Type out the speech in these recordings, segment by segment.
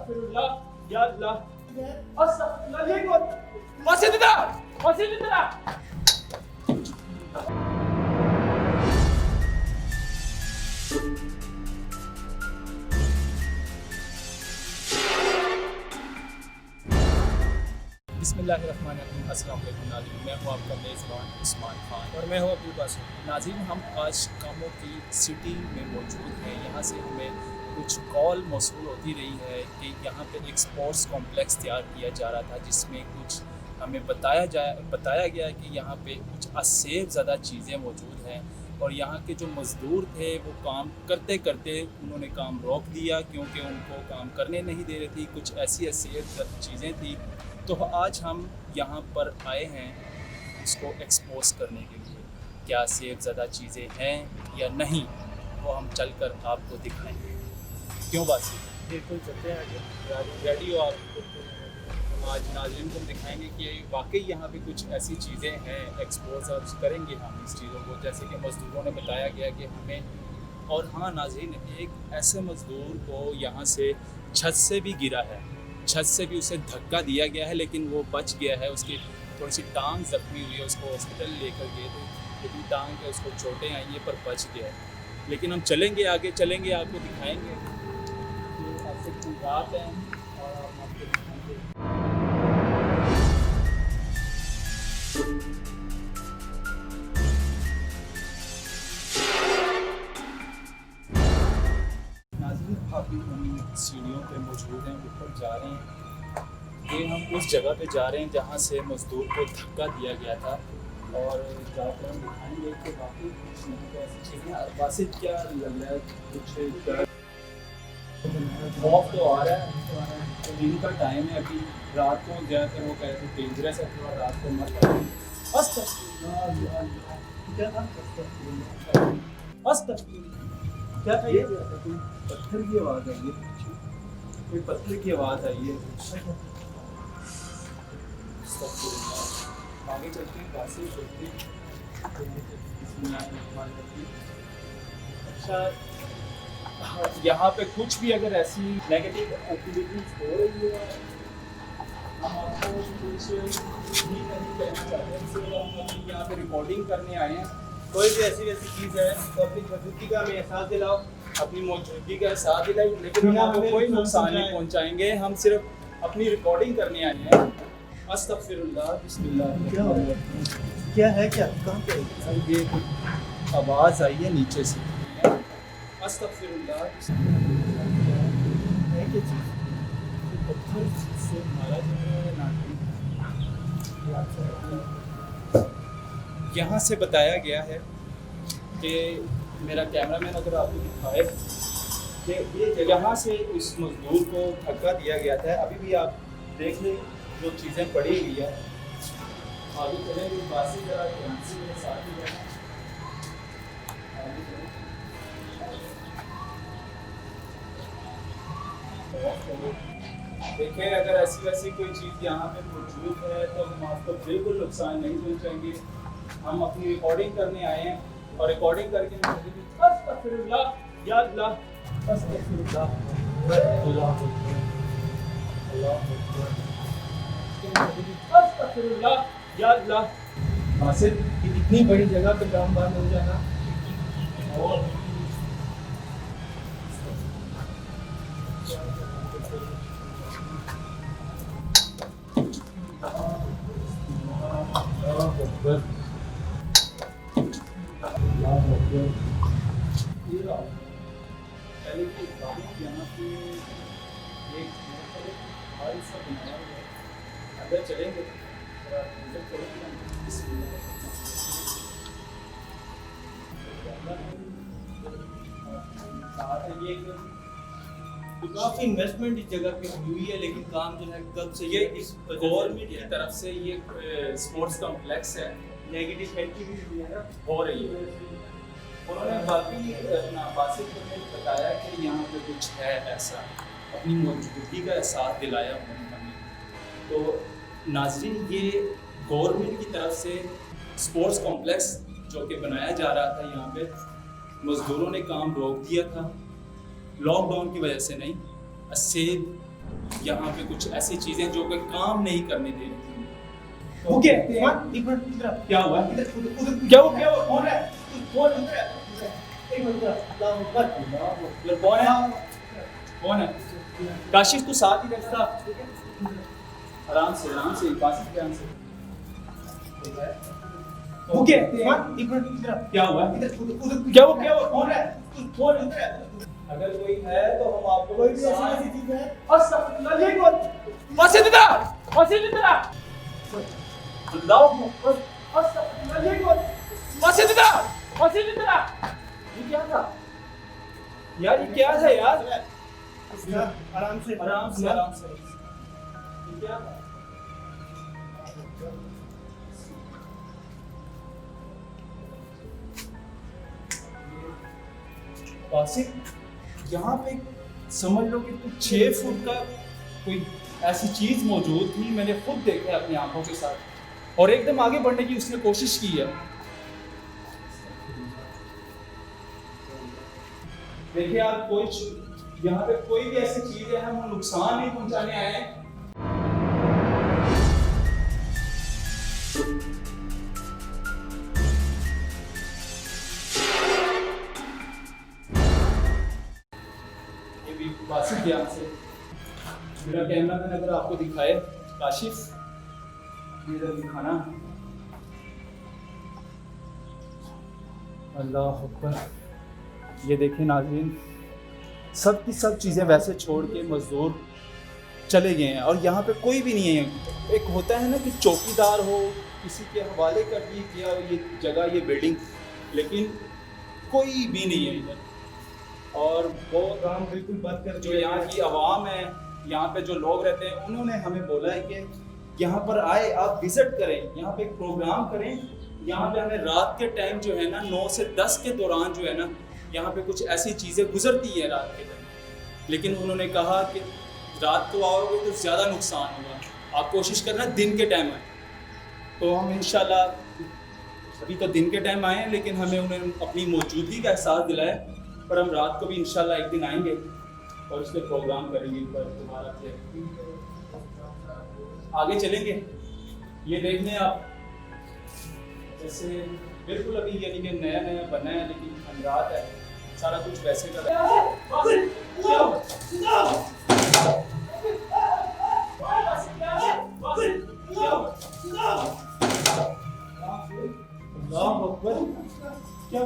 अस्तगफिरुल्लाह, या अल्लाह, अस्तगफिरुल्लाह, ये कौन? मस्जिद इधर, मस्जिद इधर आ। बिस्मिल्लाहिर्रहमानिर्रहीम, अस्सलाम वालेकुम नाज़रीन, मैं हूँ आपका मेज़बान उस्मान खान और मैं हूँ अब्दुल बासित। नाज़रीन, हम आज कामों की सिटी में मौजूद हैं। यहाँ से हमें कुछ कॉल मौसूल होती रही है कि यहाँ पे एक स्पोर्ट्स कॉम्प्लेक्स तैयार किया जा रहा था, जिसमें कुछ हमें बताया गया कि यहाँ पे कुछ 80 से ज़्यादा चीज़ें मौजूद हैं और यहाँ के जो मज़दूर थे वो काम करते करते उन्होंने काम रोक दिया क्योंकि उनको काम करने नहीं दे रही थी। कुछ ऐसी चीज़ें थी, तो आज हम यहाँ पर आए हैं उसको एक्सपोज करने के लिए। क्या सेफ ज़्यादा चीज़ें हैं या नहीं, वो हम चलकर आपको दिखाएंगे। क्यों बात बिल्कुल चलते हैं आगे। रेडी हो आप? आज नाज़रीन को दिखाएंगे कि वाकई यहाँ पे कुछ ऐसी चीज़ें हैं, एक्सपोज और करेंगे हम इस चीज़ों को, जैसे कि मज़दूरों ने बताया गया कि हमें। और हाँ नाज़रीन, एक ऐसे मज़दूर को यहाँ से छत से भी गिरा है, छत से भी उसे धक्का दिया गया है, लेकिन वो बच गया है। उसकी थोड़ी सी टांग जख्मी हुई है, उसको हॉस्पिटल लेकर गए थे, लेकिन टांग के उसको चोटें आई हैं पर बच गया है। लेकिन हम चलेंगे आगे, चलेंगे आपको दिखाएंगे कि ऐसे कोई रात है और हम आपको दिखाएंगे। नाज़रीन, अभी हम सीढ़ियों पे मौजूद हैं, ऊपर जा रहे हैं। ये हम उस जगह पे जा रहे हैं जहाँ से मज़दूर को धक्का दिया गया था और जाकर हम दिखाएंगे कि बाकी कुछ नहीं तो ऐसी चीज़ें। बासित क्या लग रहा है, कुछ डर खौफ तो आ रहा है? तो दिन का टाइम है, अभी रात को ज़्यादातर वो कहते हैं डेंजरस है, थोड़ा रात को मत आइए। क्या था? क्या था ये? पत्थर की आवाज़ आई है, कोई पत्थर की आवाज़ आई है। आगे चलते हैं, बासित चलते हैं। अच्छा, यहाँ पे कुछ भी अगर ऐसी नेगेटिव एक्टिविटीज हो रही है, हम आपको कुछ भी नहीं कहना चाहते हैं, सिर्फ हम अपनी यहाँ पे रिकॉर्डिंग करने आए हैं। कोई भी ऐसी वैसी चीज़ है तो अपनी मौजूदगी का हमें एहसास दिलाओ। अपनी मौजूदगी का साथ दिलाई, लेकिन हम आपको कोई नुकसान नहीं पहुँचाएंगे। हम सिर्फ अपनी रिकॉर्डिंग करने आए हैं। अस्तगफिरुल्लाह, बिस्मिल्लाह। क्या है, क्या कहाँ पे सर ये आवाज़ आई है नीचे से। अस्तगफिरुल्लाह, है क्या चीज़? पत्थर से मारा जा रहा है नाटी। यहाँ से बताया गया है कि मेरा कैमरामैन अगर आपको दिखाए कि ये यहाँ से उस मजदूर को धक्का दिया गया था। अभी भी आप देख लें जो चीज़ें पड़ी हुई है। आगे चलेंगे, बासी जरा ध्यान से मेरे साथ ही रहना। आगे चलें। देखिए, अगर ऐसी वैसी कोई चीज़ यहाँ पे मौजूद है तो हम आपको बिल्कुल नुकसान नहीं पहुँचाएंगे। हम अपनी रिकॉर्डिंग करने आए हैं और रिकॉर्डिंग करके अस्तगफिरुल्लाह, या अल्लाह, अस्तगफिरुल्लाह, अस्तगफिरुल्लाह, या अल्लाह। बासित, इतनी बड़ी जगह पे काम बंद हो जाना और पहले की यहाँ पे एक भारी सा बनाया हुआ है। अंदर चलेंगे, अंदर चलेंगे। काफ़ी इन्वेस्टमेंट इस जगह पे हुई है, लेकिन काम जो है कब से ये इस गवर्नमेंट की तरफ से ये स्पोर्ट्स कॉम्प्लेक्स है, नेगेटिव फैक्ट्री भी हुई है ना, हो रही है। उन्होंने बाकी अपना बासित ने बताया कि यहाँ पे कुछ है ऐसा, अपनी मौजूदगी का एहसास दिलाया उन्होंने हमें। तो नाज़रीन, ये गवर्नमेंट की तरफ से स्पोर्ट्स कॉम्प्लेक्स जो कि बनाया जा रहा था, यहाँ पे मज़दूरों ने काम रोक दिया था, लॉकडाउन की वजह से नहीं, 80 यहाँ पे कुछ ऐसी चीज़ें जो कि काम नहीं करने दे रही थी। तो ओके कहते हैं- एक मिनट इधर क्या हुआ? उधर क्या हुआ? कौन है कौन उधर है एक मिनट इधर अल्लाह अकबर ये कौन है? कौन है? काशिफ तू साथ ही बैठता। आराम से काशिफ ध्यान से। ओके एक मिनट इधर क्या हुआ? उधर क्या हुआ? कौन है कौन उधर है अगर कोई है तो हम आपको कोई भी ऐसी चीज है अल्लाह ये कौन? मस्जिद इधर अल्लाह अकबर। अल्लाह ये कौन? मस्जिद इधर ये क्या था यार? ये क्या था यार? आराम से ये क्या था? वासिफ, यहाँ पे समझ लो कि कुछ 6 फुट का कोई ऐसी चीज मौजूद थी। मैंने खुद देखा है अपनी आंखों के साथ और एकदम आगे बढ़ने की उसने कोशिश की है। देखिए आप, कोई यहाँ पे कोई भी ऐसी चीज है, हम नुकसान नहीं पहुंचाने आए हैं। वासिफ ध्यान से, मेरा कैमरा मैन अगर आपको दिखाए, काशिफ इधर दिखाना। अल्लाह अकबर। ये देखें नाज़रीन, सब की सब चीज़ें वैसे छोड़ के मजदूर चले गए हैं और यहाँ पे कोई भी नहीं है। एक होता है ना कि चौकीदार हो, किसी के हवाले कर दी गया ये जगह, ये बिल्डिंग, लेकिन कोई भी नहीं है इधर। और वो काम बिल्कुल बंद कर जो यहाँ की आवाम है, यहाँ पे जो लोग रहते हैं, उन्होंने हमें बोला है कि यहाँ पर आए, आप विजिट करें, यहाँ पे एक प्रोग्राम करें। यहाँ पे हमें रात के टाइम जो है ना 9 से 10 के दौरान जो है ना, यहाँ पे कुछ ऐसी चीज़ें गुजरती हैं रात के टाइम, लेकिन उन्होंने कहा कि रात को आओगे तो ज़्यादा नुकसान होगा, आप कोशिश करना दिन के टाइम आए। तो हम इंशाल्लाह अभी तो दिन के टाइम आए हैं, लेकिन हमें उन्हें अपनी मौजूदगी का एहसास दिलाया, पर हम रात को भी इंशाल्लाह एक दिन आएंगे और उस पर प्रोग्राम करेंगे पर दोबारा से आगे चलेंगे। ये देख लें आप, जैसे बिल्कुल अभी यानी कि नया नया बना है, लेकिन अंदाज है सारा कुछ वैसे का क्या हुआ क्या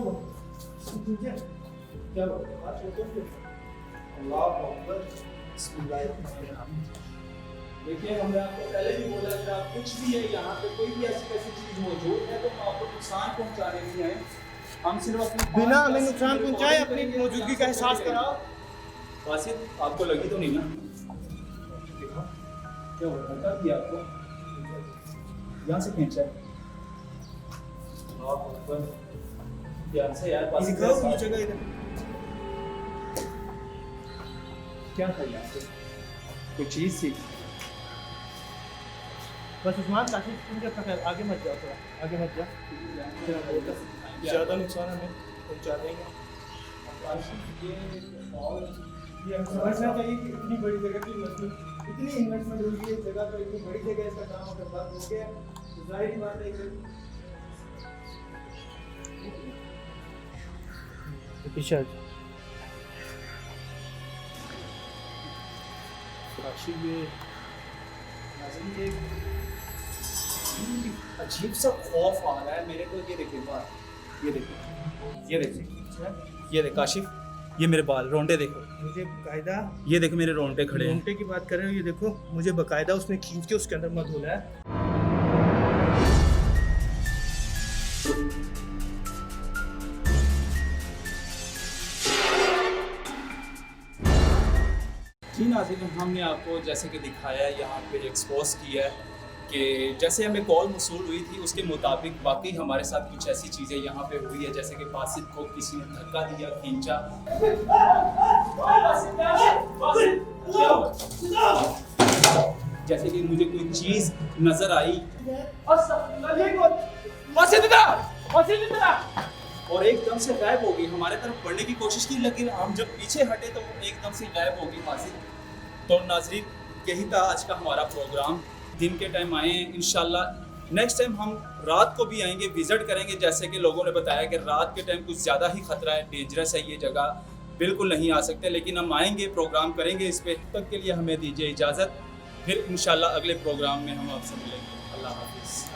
देखिए, हमने आपको पहले भी बोला कि आप कुछ भी है, यहाँ पे कोई भी ऐसी चीज मौजूद है तो हम आपको नुकसान पहुँचाने नहीं आए। हम सिर्फ अपनी बिना हमें नुकसान पहुंचाए अपनी मौजूदगी का एहसास कराओ। वासिफ, आपको लगी तो नहीं ना? क्या हो रहा था कि आपको यहाँ से खींचा है? ध्यान से यार, ये जगह इधर क्या था यहाँ पे? कोई चीज थी? बस उस्मान काशिफ तुम क्या पकड़, आगे मत जाओ, थोड़ा आगे मत जाओ, ज़्यादा नुकसान हमें पहुंचा देंगे। ये हम समझना चाहिए कि इतनी बड़ी जगह की मजबूत, इतनी इन्वेस्टमेंट हुई है इस जगह पर, इतनी बड़ी जगह इसका काम अगर बंद हो गया तो जाहिर बात है कि पीछे ये अजीब सा खौफ आ रहा है मेरे को। ये देखिए बाल, ये देखिए, ये देखिए, ये देख काशिफ, ये मेरे बाल रोंडे देखो, मुझे बकायदा, ये देखो मेरे रोंडे खड़े हैं। रोंगटे की बात कर रहे हो, ये देखो मुझे बकायदा उसने खींच के उसके अंदर मत धोला है। जी नाज़रीन, हमने आपको जैसे कि दिखाया यहाँ पे एक्सपोज किया है कि जैसे हमें कॉल मौसूल हुई थी उसके मुताबिक वाकई हमारे साथ कुछ ऐसी चीज़ें यहाँ पे हुई है, जैसे कि बासित को किसी ने धक्का दिया, खींचा। जैसे कि मुझे कोई चीज़ नज़र आई और एकदम से गायब हो गई, हमारे तरफ बढ़ने की कोशिश की, लेकिन हम जब पीछे हटे तो एकदम से गायब हो गई बासित। तो नाज़रीन, यही था आज का हमारा प्रोग्राम। दिन के टाइम आए हैं, इंशाल्लाह नेक्स्ट टाइम हम रात को भी आएंगे, विज़िट करेंगे। जैसे कि लोगों ने बताया कि रात के टाइम कुछ ज़्यादा ही ख़तरा है, डेंजरस है ये जगह, बिल्कुल नहीं आ सकते। लेकिन हम आएंगे, प्रोग्राम करेंगे इस पर। तब तक के लिए हमें दीजिए इजाज़त, फिर इंशाल्लाह अगले प्रोग्राम में हम आपसे मिलेंगे। अल्लाह हाफ़िज़।